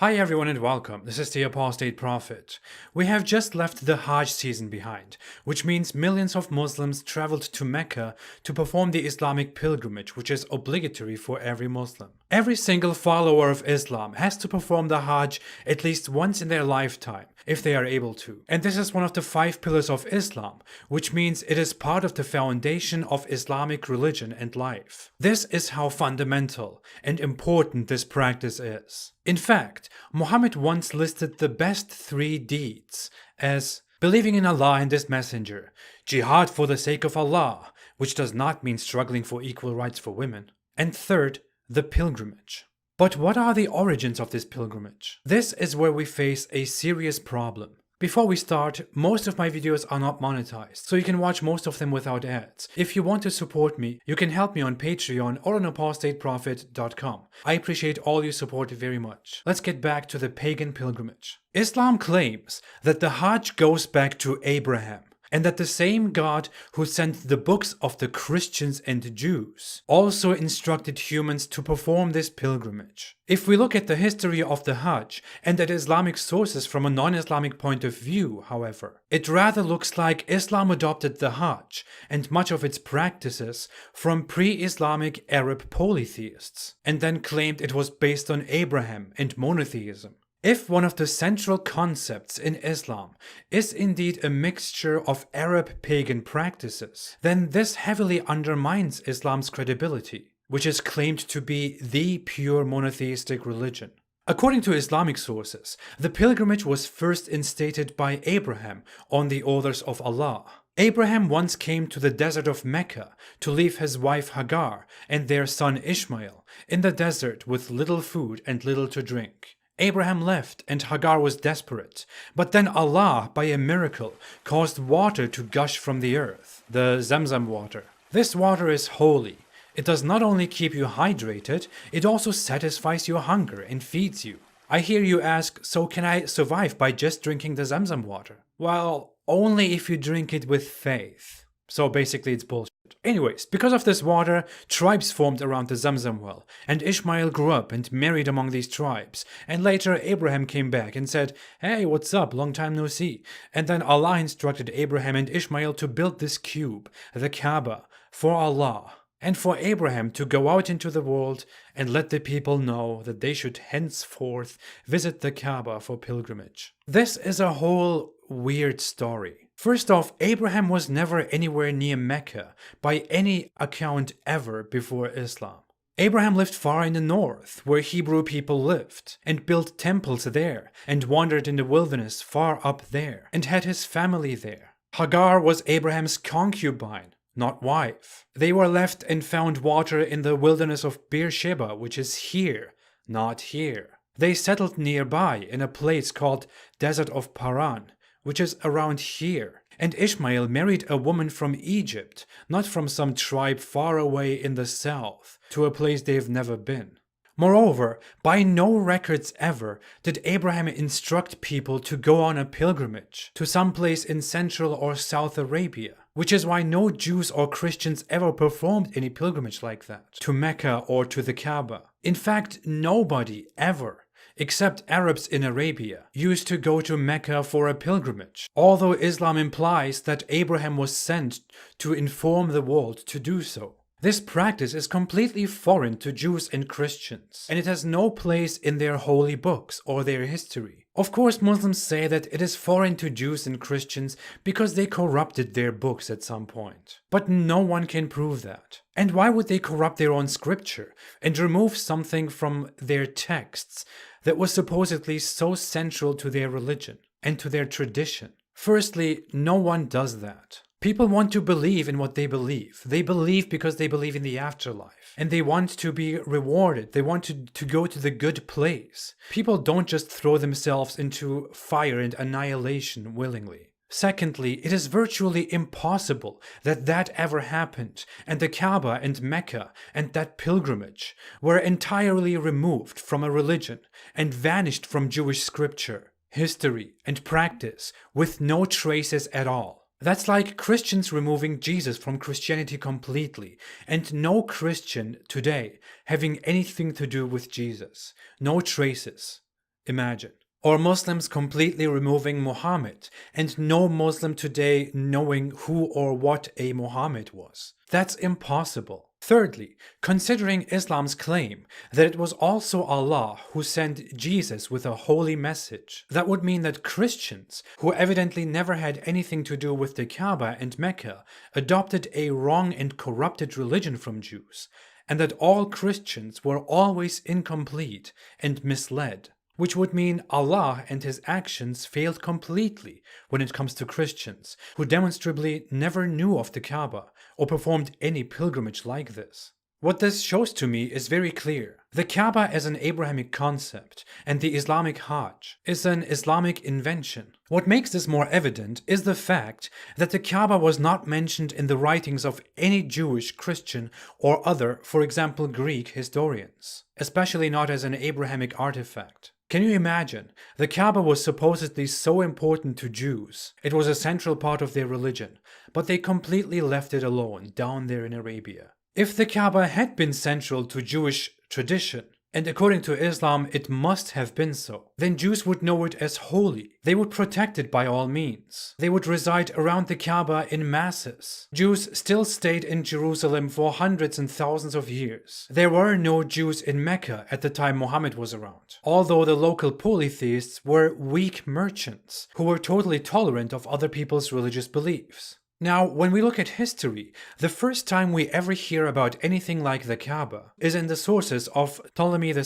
Hi everyone and welcome. This is the Apostate Prophet. We have just left the Hajj season behind, which means millions of Muslims traveled to Mecca to perform the Islamic pilgrimage, which is obligatory for every Muslim. Every single follower of Islam has to perform the Hajj at least once in their lifetime, if they are able to. And this is one of the 5 pillars of Islam, which means it is part of the foundation of Islamic religion and life. This is how fundamental and important this practice is. In fact, Muhammad once listed the best 3 deeds as believing in Allah and His Messenger, jihad for the sake of Allah, which does not mean struggling for equal rights for women, and third, the pilgrimage. But what are the origins of this pilgrimage? This is where we face a serious problem. Before we start, most of my videos are not monetized, so you can watch most of them without ads. If you want to support me, you can help me on Patreon or on apostateprophet.com. I appreciate all your support very much. Let's get back to the pagan pilgrimage. Islam claims that the Hajj goes back to Abraham, and that the same God who sent the books of the Christians and Jews also instructed humans to perform this pilgrimage. If we look at the history of the Hajj and at Islamic sources from a non-Islamic point of view, however, it rather looks like Islam adopted the Hajj and much of its practices from pre-Islamic Arab polytheists, and then claimed it was based on Abraham and monotheism. If one of the central concepts in Islam is indeed a mixture of Arab pagan practices, then this heavily undermines Islam's credibility, which is claimed to be the pure monotheistic religion. According to Islamic sources, the pilgrimage was first instated by Abraham on the orders of Allah. Abraham once came to the desert of Mecca to leave his wife Hagar and their son Ishmael in the desert with little food and little to drink. Abraham left and Hagar was desperate, but then Allah, by a miracle, caused water to gush from the earth, the Zamzam water. This water is holy. It does not only keep you hydrated, it also satisfies your hunger and feeds you. I hear you ask, so can I survive by just drinking the Zamzam water? Well, only if you drink it with faith. So basically it's bullshit. Anyways, because of this water, tribes formed around the Zamzam well, and Ishmael grew up and married among these tribes, and later Abraham came back and said, "Hey, what's up, long time no see," and then Allah instructed Abraham and Ishmael to build this cube, the Kaaba, for Allah, and for Abraham to go out into the world and let the people know that they should henceforth visit the Kaaba for pilgrimage. This is a whole weird story. First off, Abraham was never anywhere near Mecca by any account ever before Islam. Abraham lived far in the north, where Hebrew people lived, and built temples there, and wandered in the wilderness far up there, and had his family there. Hagar was Abraham's concubine, not wife. They were left and found water in the wilderness of Beersheba, which is here, not here. They settled nearby in a place called Desert of Paran, which is around here. And Ishmael married a woman from Egypt, not from some tribe far away in the south, to a place they've never been. Moreover, by no records ever did Abraham instruct people to go on a pilgrimage to some place in Central or South Arabia, which is why no Jews or Christians ever performed any pilgrimage like that, to Mecca or to the Kaaba. In fact, nobody ever, except Arabs in Arabia, used to go to Mecca for a pilgrimage, although Islam implies that Abraham was sent to inform the world to do so. This practice is completely foreign to Jews and Christians, and it has no place in their holy books or their history. Of course, Muslims say that it is foreign to Jews and Christians because they corrupted their books at some point. But no one can prove that. And why would they corrupt their own scripture and remove something from their texts that was supposedly so central to their religion and to their tradition? Firstly, no one does that. People want to believe in what they believe. They believe because they believe in the afterlife. And they want to be rewarded. They want to go to the good place. People don't just throw themselves into fire and annihilation willingly. Secondly, it is virtually impossible that that ever happened, and the Kaaba and Mecca and that pilgrimage were entirely removed from a religion and vanished from Jewish scripture, history, and practice with no traces at all. That's like Christians removing Jesus from Christianity completely, and no Christian today having anything to do with Jesus. No traces. Imagine. Or Muslims completely removing Muhammad and no Muslim today knowing who or what a Muhammad was. That's impossible. Thirdly, considering Islam's claim that it was also Allah who sent Jesus with a holy message, that would mean that Christians, who evidently never had anything to do with the Kaaba and Mecca, adopted a wrong and corrupted religion from Jews, and that all Christians were always incomplete and misled. Which would mean Allah and His actions failed completely when it comes to Christians, who demonstrably never knew of the Kaaba or performed any pilgrimage like this. What this shows to me is very clear. The Kaaba as an Abrahamic concept and the Islamic Hajj is an Islamic invention. What makes this more evident is the fact that the Kaaba was not mentioned in the writings of any Jewish, Christian, or other, for example, Greek historians, especially not as an Abrahamic artifact. Can you imagine? The Kaaba was supposedly so important to Jews. It was a central part of their religion, but they completely left it alone down there in Arabia. If the Kaaba had been central to Jewish tradition, and according to Islam it must have been so, then Jews would know it as holy. They would protect it by all means. They would reside around the Kaaba in masses. Jews still stayed in Jerusalem for hundreds and thousands of years. There were no Jews in Mecca at the time Muhammad was around, although the local polytheists were weak merchants who were totally tolerant of other people's religious beliefs. Now, when we look at history, the first time we ever hear about anything like the Kaaba is in the sources of Ptolemy II,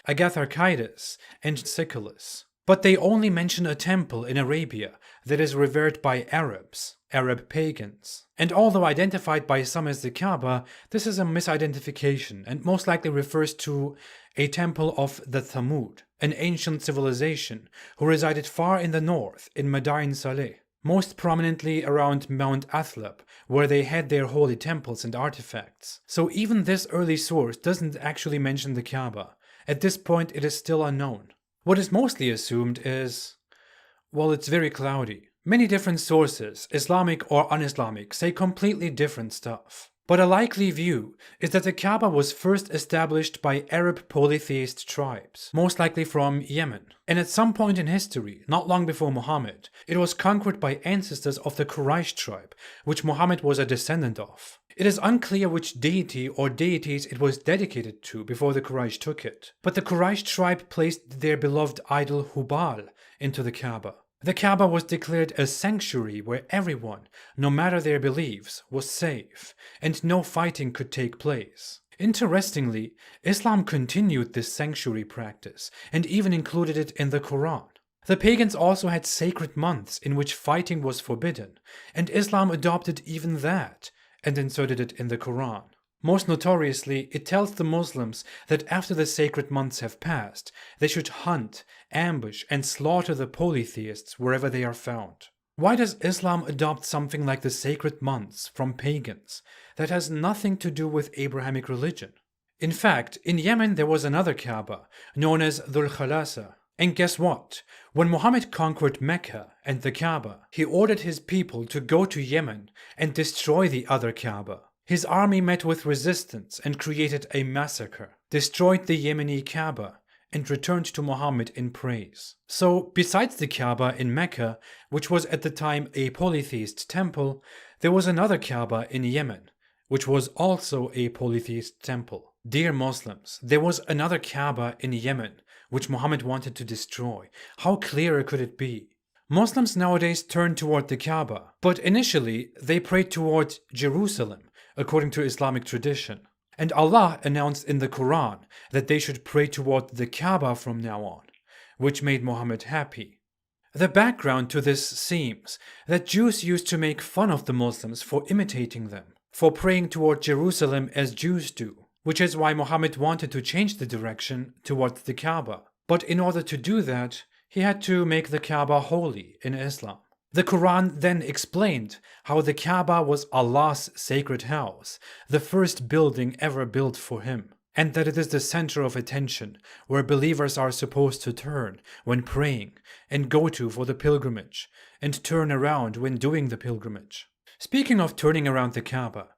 Agatharchides, and Siculus. But they only mention a temple in Arabia that is revered by Arabs, Arab pagans. And although identified by some as the Kaaba, this is a misidentification and most likely refers to a temple of the Thamud, an ancient civilization who resided far in the north in Madain Saleh, most prominently around Mount Athlab, where they had their holy temples and artifacts. So even this early source doesn't actually mention the Kaaba. At this point it is still unknown. What is mostly assumed is, well, it's very cloudy. Many different sources, Islamic or un-Islamic, say completely different stuff. But a likely view is that the Kaaba was first established by Arab polytheist tribes, most likely from Yemen. And at some point in history, not long before Muhammad, it was conquered by ancestors of the Quraysh tribe, which Muhammad was a descendant of. It is unclear which deity or deities it was dedicated to before the Quraysh took it, but the Quraysh tribe placed their beloved idol Hubal into the Kaaba. The Kaaba was declared a sanctuary where everyone, no matter their beliefs, was safe, and no fighting could take place. Interestingly, Islam continued this sanctuary practice, and even included it in the Quran. The pagans also had sacred months in which fighting was forbidden, and Islam adopted even that, and inserted it in the Quran. Most notoriously, it tells the Muslims that after the sacred months have passed, they should hunt, ambush, and slaughter the polytheists wherever they are found. Why does Islam adopt something like the sacred months from pagans that has nothing to do with Abrahamic religion? In fact, in Yemen there was another Kaaba, known as Dhul Khalasa. And guess what? When Muhammad conquered Mecca and the Kaaba, he ordered his people to go to Yemen and destroy the other Kaaba. His army met with resistance and created a massacre, destroyed the Yemeni Kaaba, and returned to Muhammad in praise. So, besides the Kaaba in Mecca, which was at the time a polytheist temple, there was another Kaaba in Yemen, which was also a polytheist temple. Dear Muslims, there was another Kaaba in Yemen, which Muhammad wanted to destroy. How clearer could it be? Muslims nowadays turn toward the Kaaba, but initially they prayed toward Jerusalem, according to Islamic tradition. And Allah announced in the Quran that they should pray toward the Kaaba from now on, which made Muhammad happy. The background to this seems that Jews used to make fun of the Muslims for imitating them, for praying toward Jerusalem as Jews do, which is why Muhammad wanted to change the direction towards the Kaaba. But in order to do that, he had to make the Kaaba holy in Islam. The Quran then explained how the Kaaba was Allah's sacred house, the first building ever built for him, and that it is the center of attention where believers are supposed to turn when praying and go to for the pilgrimage, and turn around when doing the pilgrimage. Speaking of turning around the Kaaba,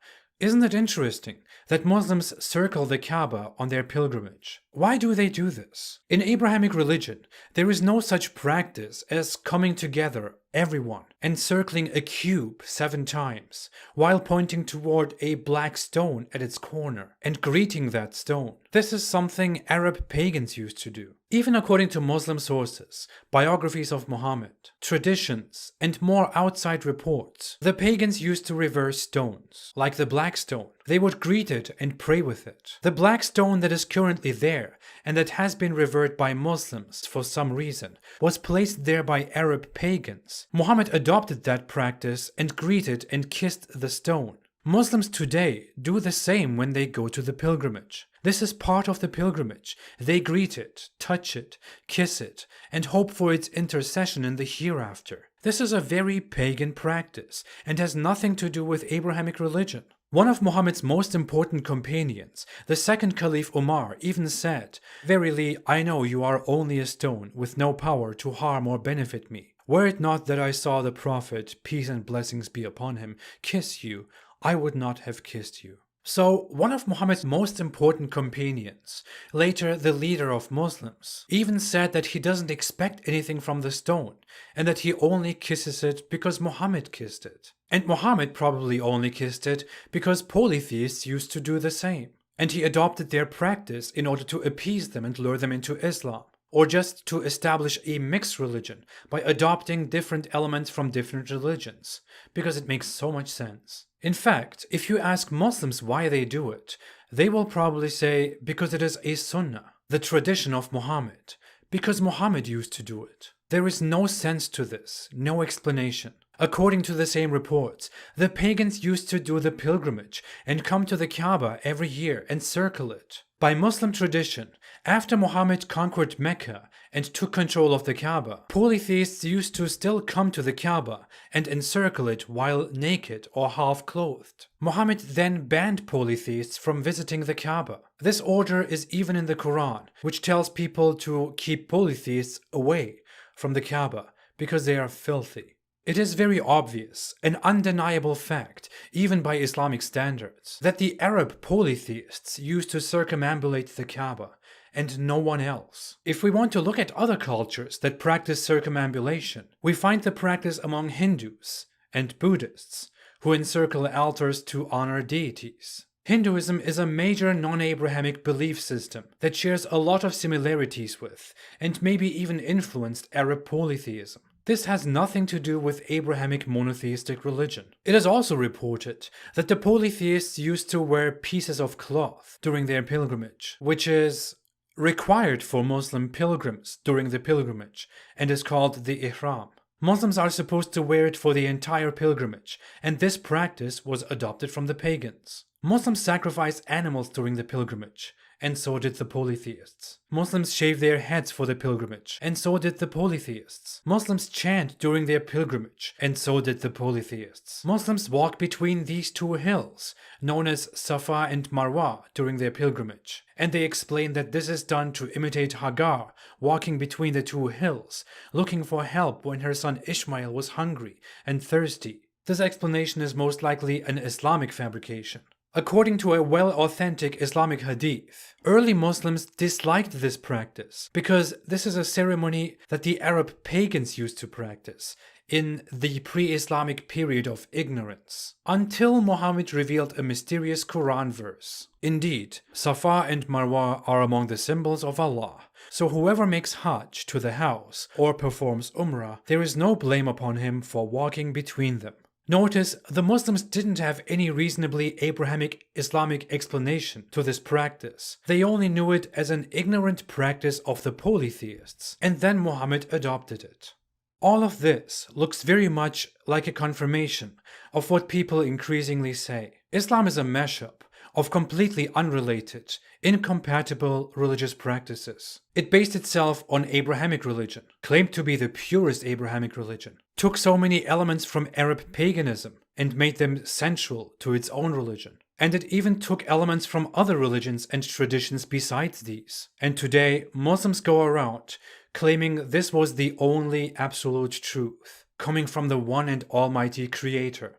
isn't it interesting that Muslims circle the Kaaba on their pilgrimage? Why do they do this? In Abrahamic religion, there is no such practice as coming together, everyone, and circling a cube 7 times, while pointing toward a black stone at its corner and greeting that stone. This is something Arab pagans used to do. Even according to Muslim sources, biographies of Muhammad, traditions, and more outside reports, the pagans used to reverse stones, like the black stone. They would greet it and pray with it. The black stone that is currently there, and that has been revered by Muslims for some reason, was placed there by Arab pagans. Muhammad adopted that practice and greeted and kissed the stone. Muslims today do the same when they go to the pilgrimage. This is part of the pilgrimage. They greet it, touch it, kiss it, and hope for its intercession in the hereafter. This is a very pagan practice and has nothing to do with Abrahamic religion. One of Muhammad's most important companions, the second Caliph Umar, even said, "Verily, I know you are only a stone with no power to harm or benefit me. Were it not that I saw the Prophet, peace and blessings be upon him, kiss you, I would not have kissed you." So, one of Muhammad's most important companions, later the leader of Muslims, even said that he doesn't expect anything from the stone and that he only kisses it because Muhammad kissed it. And Muhammad probably only kissed it because polytheists used to do the same. And he adopted their practice in order to appease them and lure them into Islam, or just to establish a mixed religion by adopting different elements from different religions, because it makes so much sense. In fact, if you ask Muslims why they do it, they will probably say because it is a sunnah, the tradition of Muhammad, because Muhammad used to do it. There is no sense to this, no explanation. According to the same reports, the pagans used to do the pilgrimage and come to the Kaaba every year and circle it. By Muslim tradition, after Muhammad conquered Mecca and took control of the Kaaba, polytheists used to still come to the Kaaba and encircle it while naked or half-clothed. Muhammad then banned polytheists from visiting the Kaaba. This order is even in the Quran, which tells people to keep polytheists away from the Kaaba because they are filthy. It is very obvious, an undeniable fact, even by Islamic standards, that the Arab polytheists used to circumambulate the Kaaba, and no one else. If we want to look at other cultures that practice circumambulation, we find the practice among Hindus and Buddhists, who encircle altars to honor deities. Hinduism is a major non-Abrahamic belief system that shares a lot of similarities with, and maybe even influenced Arab polytheism. This has nothing to do with Abrahamic monotheistic religion. It is also reported that the polytheists used to wear pieces of cloth during their pilgrimage, which is required for Muslim pilgrims during the pilgrimage and is called the ihram. Muslims are supposed to wear it for the entire pilgrimage, and this practice was adopted from the pagans. Muslims sacrifice animals during the pilgrimage, and so did the polytheists. Muslims shave their heads for the pilgrimage, and so did the polytheists. Muslims chant during their pilgrimage, and so did the polytheists. Muslims walk between these two hills, known as Safa and Marwa, during their pilgrimage, and they explain that this is done to imitate Hagar walking between the two hills, looking for help when her son Ishmael was hungry and thirsty. This explanation is most likely an Islamic fabrication. According to a well-authentic Islamic hadith, early Muslims disliked this practice because this is a ceremony that the Arab pagans used to practice in the pre-Islamic period of ignorance, until Muhammad revealed a mysterious Quran verse. Indeed, Safa and Marwa are among the symbols of Allah, so whoever makes Hajj to the house or performs Umrah, there is no blame upon him for walking between them. Notice, the Muslims didn't have any reasonably Abrahamic Islamic explanation to this practice. They only knew it as an ignorant practice of the polytheists, and then Muhammad adopted it. All of this looks very much like a confirmation of what people increasingly say. Islam is a mashup of completely unrelated, incompatible religious practices. It based itself on Abrahamic religion, claimed to be the purest Abrahamic religion, took so many elements from Arab paganism and made them central to its own religion. And it even took elements from other religions and traditions besides these. And today, Muslims go around claiming this was the only absolute truth, coming from the one and almighty Creator,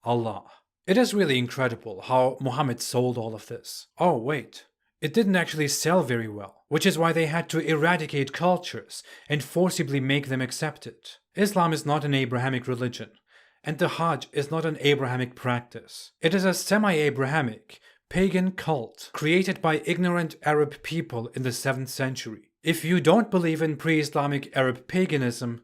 Allah. It is really incredible how Muhammad sold all of this. Oh wait, it didn't actually sell very well, which is why they had to eradicate cultures and forcibly make them accept it. Islam is not an Abrahamic religion, and the Hajj is not an Abrahamic practice. It is a semi-Abrahamic, pagan cult created by ignorant Arab people in the 7th century. If you don't believe in pre-Islamic Arab paganism,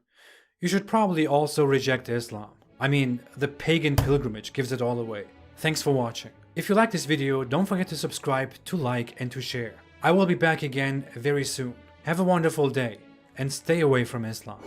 you should probably also reject Islam. I mean, the pagan pilgrimage gives it all away. Thanks for watching. If you like this video, don't forget to subscribe, to like, and to share. I will be back again very soon. Have a wonderful day, and stay away from Islam.